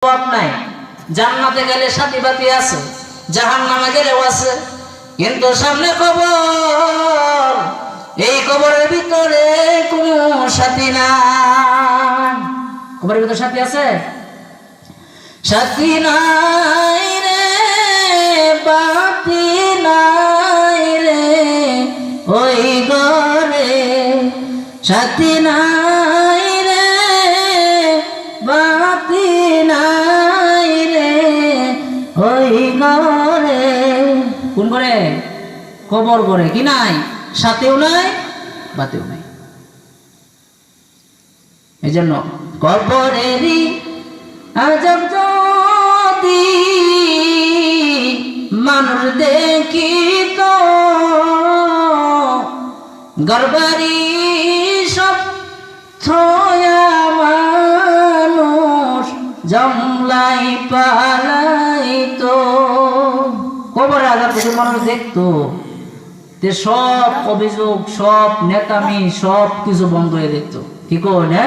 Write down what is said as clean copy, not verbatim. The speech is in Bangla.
অভাব নাই। জান্নাতে গেলে সাথী বাতি আছে, জাহান্নামে গেলেও আছে, কিন্তু সামনে কবর। এই কবরের ভিতরে কোনো সাথী নাই। কবরের ভিতরে সাথী আছে? সাথী নাই রে, বাতি নাই রে ওই ঘরে, সাথী নাই রে, বাতি নাই রে ওই ঘরে। কোন ঘরে? কবর ঘরে। কি নাই? সাথীও নাই, বাতিও নাই। এই জন্য কবরেরই আজব যদি মানুষ দেখিত, গর্বারি সব থয়া মানুষ জমলাই পালাইতো। কবরে আজাব যদি মানুষ দেখতো, তে সব অভিযোগ, সব নেতামি, সব কিছু বন্ধ হয়ে দেখতো। কি কর না?